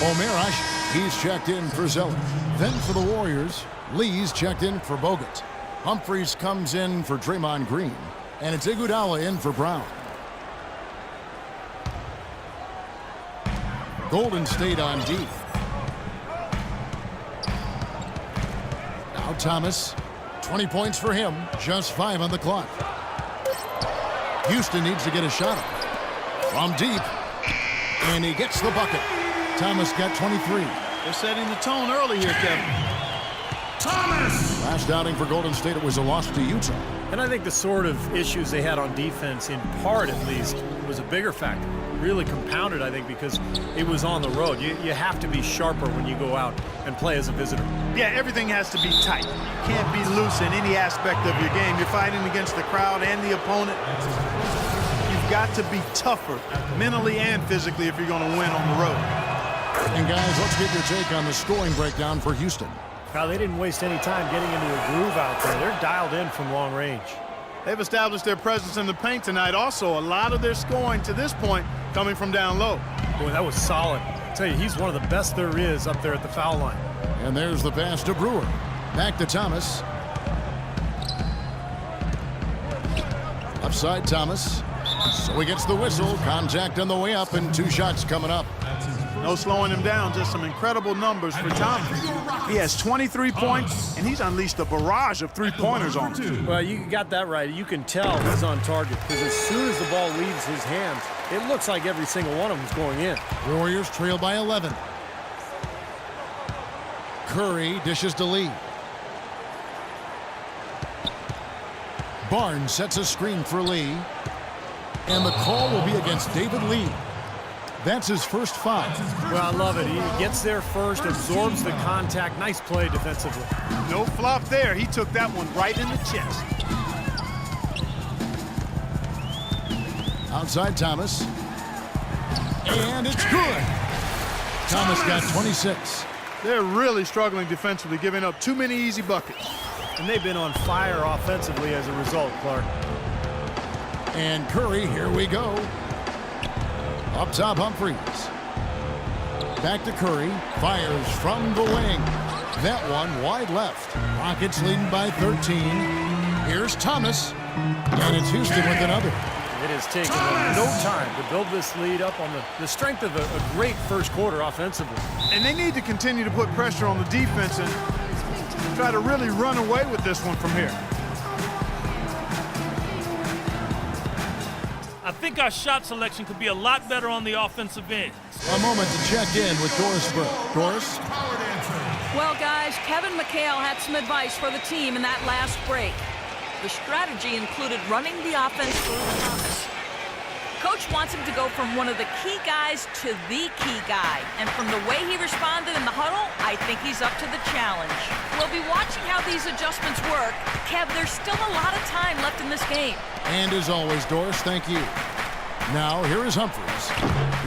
O'Meara, he's checked in for Zeller. Then for the Warriors, Lee's checked in for Bogut. Humphries comes in for Draymond Green. And it's Iguodala in for Brown. Golden State on D. Now Thomas. 20 points for him. Just 5 on the clock. Houston needs to get a shot up. From deep. And he gets the bucket. Thomas got 23. They're setting the tone early here, Kevin. Thomas! Last outing for Golden State, it was a loss to Utah. And I think the sort of issues they had on defense, in part at least, was a bigger factor. Really compounded, I think, because it was on the road. You have to be sharper when you go out and play as a visitor. Yeah, everything has to be tight. You can't be loose in any aspect of your game. You're fighting against the crowd and the opponent. You've got to be tougher mentally and physically if you're going to win on the road. And guys, let's get your take on the scoring breakdown for Houston. Now, they didn't waste any time getting into a groove out there. They're dialed in from long range. They've established their presence in the paint tonight. Also, a lot of their scoring to this point coming from down low. Boy, that was solid. I tell you, he's one of the best there is up there at the foul line. And there's the pass to Brewer. Back to Thomas. Upside Thomas. So he gets the whistle. Contact on the way up and 2 shots coming up. No slowing him down, just some incredible numbers for Thomas. He has 23 points, and he's unleashed a barrage of three-pointers on him. Well, you got that right. You can tell he's on target because as soon as the ball leaves his hands, it looks like every single one of them is going in. Warriors trail by 11. Curry dishes to Lee. Barnes sets a screen for Lee. And the call will be against David Lee. That's his first foul. Well, I love it. He gets there first, absorbs the contact. Nice play defensively. No flop there. He took that one right in the chest. Outside Thomas. And it's good. Thomas got 26. They're really struggling defensively, giving up too many easy buckets. And they've been on fire offensively as a result, Clark. And Curry, here we go. Up top, Humphries. Back to Curry. Fires from the wing. That one wide left. Rockets leading by 13. Here's Thomas. And it's Houston with another. It has taken them no time to build this lead up on the strength of a great first quarter offensively. And they need to continue to put pressure on the defense and try to really run away with this one from here. I think our shot selection could be a lot better on the offensive end. A moment to check in with Doris Burke. Doris? Well, guys, Kevin McHale had some advice for the team in that last break. The strategy included running the offense through Thomas. Coach wants him to go from one of the key guys to the key guy. And from the way he responded in the huddle, I think he's up to the challenge. We'll be watching how these adjustments work. Kev, there's still a lot of time left in this game. And as always, Doris, thank you. Now, here is Humphries.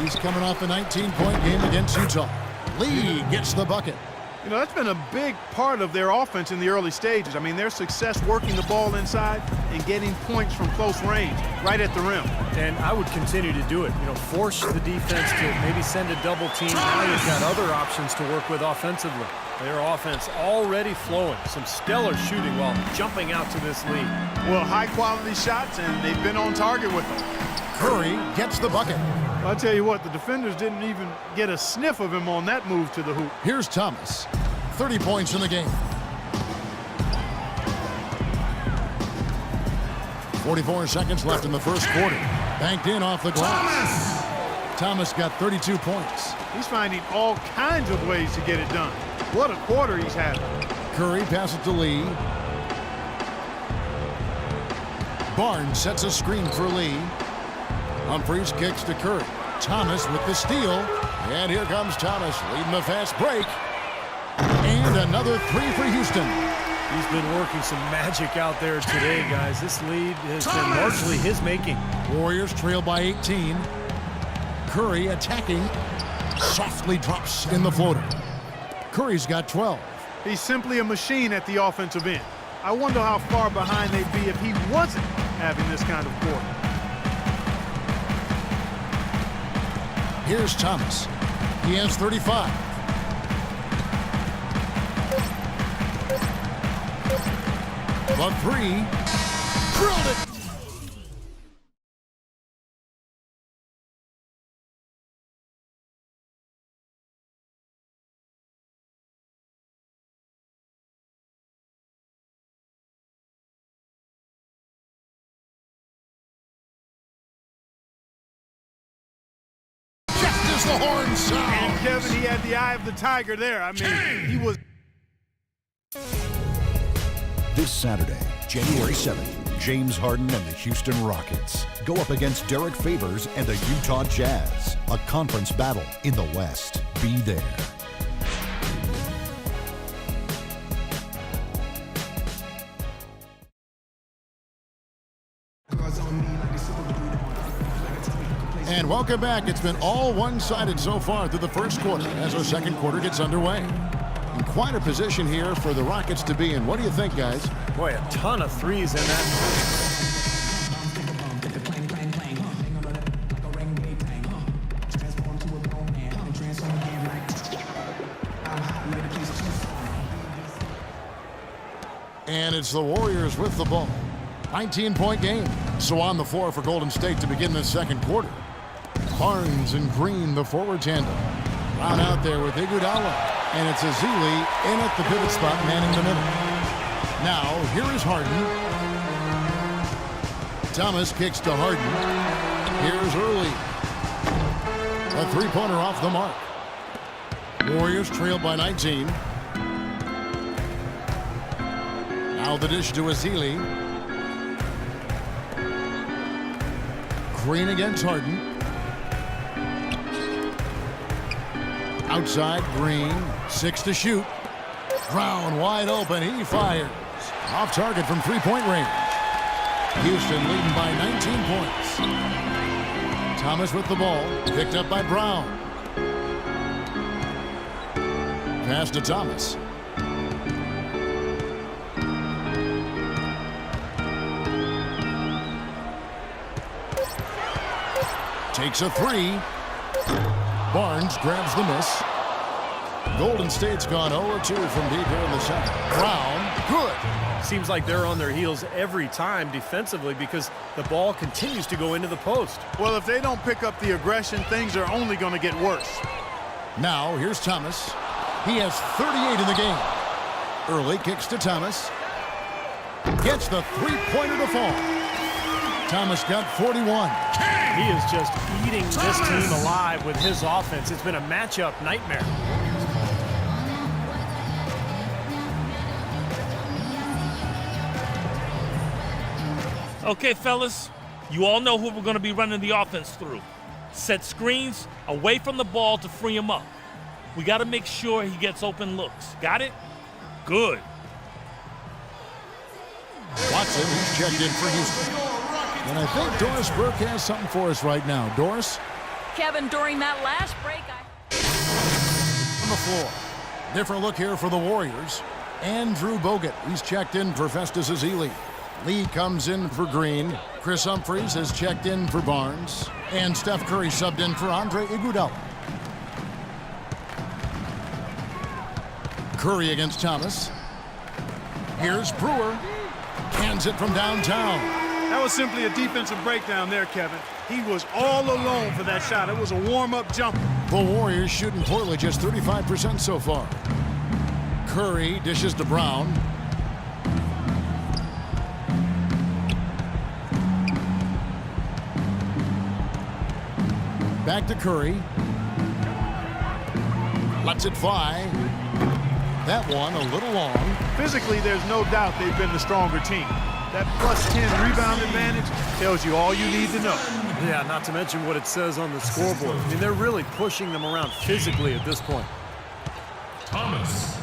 He's coming off a 19-point game against Utah. Lee gets the bucket. You know, that's been a big part of their offense in the early stages. I mean, their success working the ball inside and getting points from close range, right at the rim. And I would continue to do it. You know, force the defense to maybe send a double team. Now you've got other options to work with offensively. Their offense already flowing. Some stellar shooting while jumping out to this lead. Well, high-quality shots, and they've been on target with them. Curry gets the bucket. I'll tell you what, the defenders didn't even get a sniff of him on that move to the hoop. Here's Thomas. 30 points in the game. 44 seconds left in the first quarter. Banked in off the glass. Thomas got 32 points. He's finding all kinds of ways to get it done. What a quarter he's having. Curry passes to Lee. Barnes sets a screen for Lee. Humphries kicks to Curry. Thomas with the steal. And here comes Thomas leading the fast break. And another three for Houston. He's been working some magic out there today, guys. This lead has been largely his making. Warriors trail by 18. Curry attacking. Softly drops in the floater. Curry's got 12. He's simply a machine at the offensive end. I wonder how far behind they'd be if he wasn't having this kind of quarter. Here's Thomas. He has 35. The three. Drilled it. Just as the horn sounds. And Kevin, he had the eye of the tiger there. I mean, he was. This Saturday, January 7th, James Harden and the Houston Rockets go up against Derek Favors and the Utah Jazz. A conference battle in the West. Be there. And welcome back. It's been all one-sided so far through the first quarter as our second quarter gets underway. In quite a position here for the Rockets to be in. What do you think, guys? Boy, a ton of threes in that. And it's the Warriors with the ball. 19-point game. So on the floor for Golden State to begin this second quarter. Barnes and Green, the forward tandem. Brown out there with Iguodala. And it's Ezeli in at the pivot spot, manning the middle. Now, here is Harden. Thomas kicks to Harden. Here's Early. A three-pointer off the mark. Warriors trailed by 19. Now the dish to Ezeli. Green against Harden. Outside, Green. 6 to shoot. Brown wide open. He fires. Off target from three-point range. Houston leading by 19 points. Thomas with the ball. Picked up by Brown. Pass to Thomas. Takes a three. Barnes grabs the miss. Golden State's gone 0-2 from deep here in the second. Brown, good. Seems like they're on their heels every time defensively because the ball continues to go into the post. Well, if they don't pick up the aggression, things are only going to get worse. Now, here's Thomas. He has 38 in the game. Early kicks to Thomas. Gets the three-pointer to fall. Thomas got 41. He is just eating this team alive with his offense. It's been a matchup nightmare. Okay, fellas, you all know who we're going to be running the offense through. Set screens away from the ball to free him up. We got to make sure he gets open looks. Got it? Good. Watson, he's checked in for Houston. And I think Doris Burke has something for us right now. Doris? Kevin, during that last break, On the floor. Different look here for the Warriors. Andrew Bogut, he's checked in for Festus Ezeli. Lee comes in for Green. Chris Humphries has checked in for Barnes. And Steph Curry subbed in for Andre Iguodala. Curry against Thomas. Here's Brewer. Hands it from downtown. That was simply a defensive breakdown there, Kevin. He was all alone for that shot. It was a warm-up jumper. The Warriors shooting poorly, just 35% so far. Curry dishes to Brown. Back to Curry. Lets it fly. That one a little long. Physically, there's no doubt they've been the stronger team. That +10 rebound advantage tells you all you need to know. Yeah, not to mention what it says on the scoreboard. I mean, they're really pushing them around physically at this point. Thomas.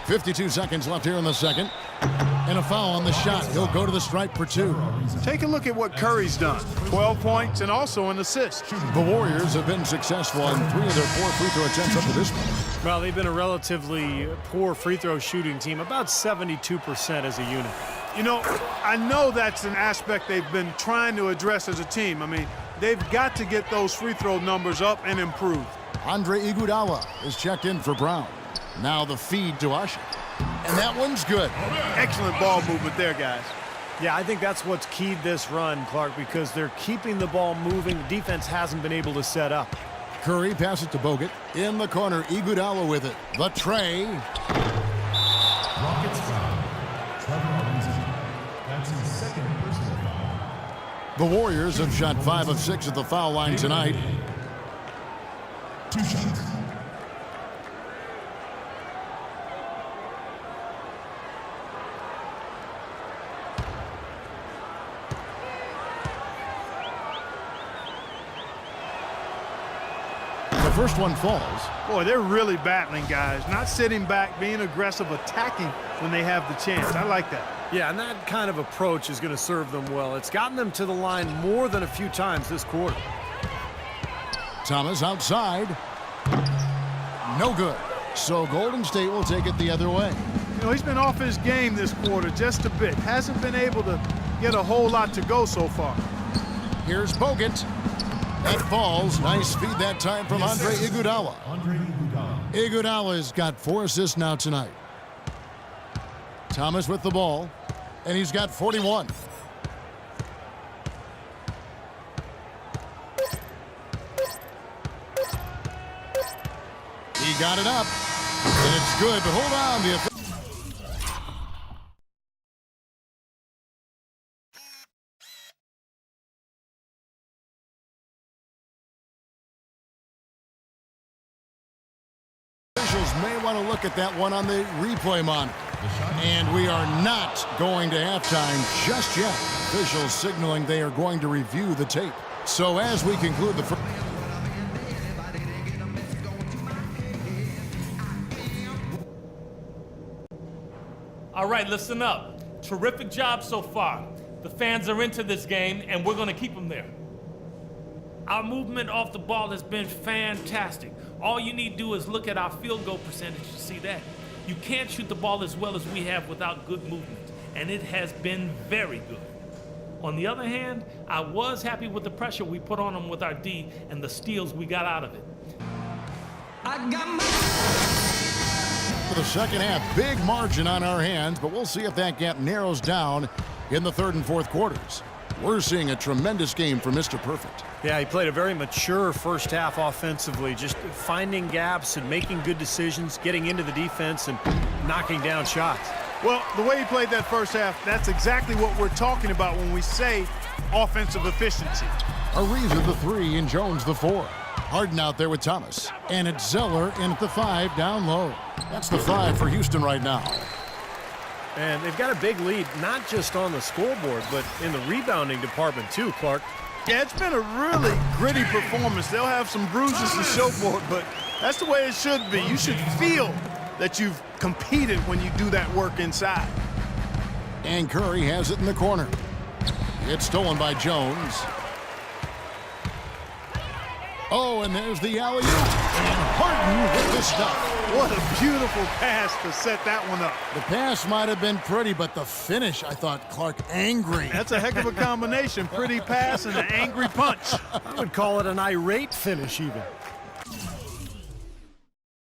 52 seconds left here in the second. And a foul on the shot. He'll go to the stripe for two. Take a look at what Curry's done. 12 points and also an assist. The Warriors have been successful on 3 of their 4 free throw attempts up to this point. Well, they've been a relatively poor free throw shooting team, about 72% as a unit. You know, I know that's an aspect they've been trying to address as a team. I mean, they've got to get those free throw numbers up and improve. Andre Iguodala is checked in for Brown. Now the feed to Usher. And that one's good. Excellent ball movement there, guys. Yeah, I think that's what's keyed this run, Clark, because they're keeping the ball moving. The defense hasn't been able to set up. Curry passes to Bogut. In the corner, Iguodala with it. The tray. Rockets foul. Trevor Ariza. That's his second personal foul. The Warriors have shot 5 of 6 at the foul line tonight. 2 shots. The first one falls. Boy, they're really battling, guys. Not sitting back, being aggressive, attacking when they have the chance. I like that. Yeah, and that kind of approach is going to serve them well. It's gotten them to the line more than a few times this quarter. Thomas outside. No good. So Golden State will take it the other way. You know, he's been off his game this quarter just a bit. Hasn't been able to get a whole lot to go so far. Here's Bogut. That falls. Nice feed that time from Andre Iguodala. Andre Iguodala. Iguodala's got 4 assists now tonight. Thomas with the ball, and he's got 41. He got it up, and it's good. But hold on. The officials may want to look at that one on the replay monitor. And we are not going to halftime just yet. Officials signaling they are going to review the tape. So as we conclude the first... All right, listen up. Terrific job so far. The fans are into this game, and we're going to keep them there. Our movement off the ball has been fantastic. All you need to do is look at our field goal percentage to see that. You can't shoot the ball as well as we have without good movement, and it has been very good. On the other hand, I was happy with the pressure we put on them with our D and the steals we got out of it. For the second half, big margin on our hands, but we'll see if that gap narrows down in the third and fourth quarters. We're seeing a tremendous game from Mr. Perfect. Yeah, he played a very mature first half offensively, just finding gaps and making good decisions, getting into the defense and knocking down shots. Well, the way he played that first half, that's exactly what we're talking about when we say offensive efficiency. Ariza the 3 and Jones the 4. Harden out there with Thomas. And it's Zeller in at the 5 down low. That's the 5 for Houston right now. And they've got a big lead, not just on the scoreboard, but in the rebounding department too, Clark. Yeah, it's been a really gritty performance. They'll have some bruises to show for it, but that's the way it should be. You should feel that you've competed when you do that work inside. And Curry has it in the corner. It's stolen by Jones. Oh, and there's the alley-oop. And Harden with the stop. What a beautiful pass to set that one up. The pass might have been pretty, but the finish, I thought, Clark, angry. That's a heck of a combination. Pretty pass and an angry punch. I would call it an irate finish even.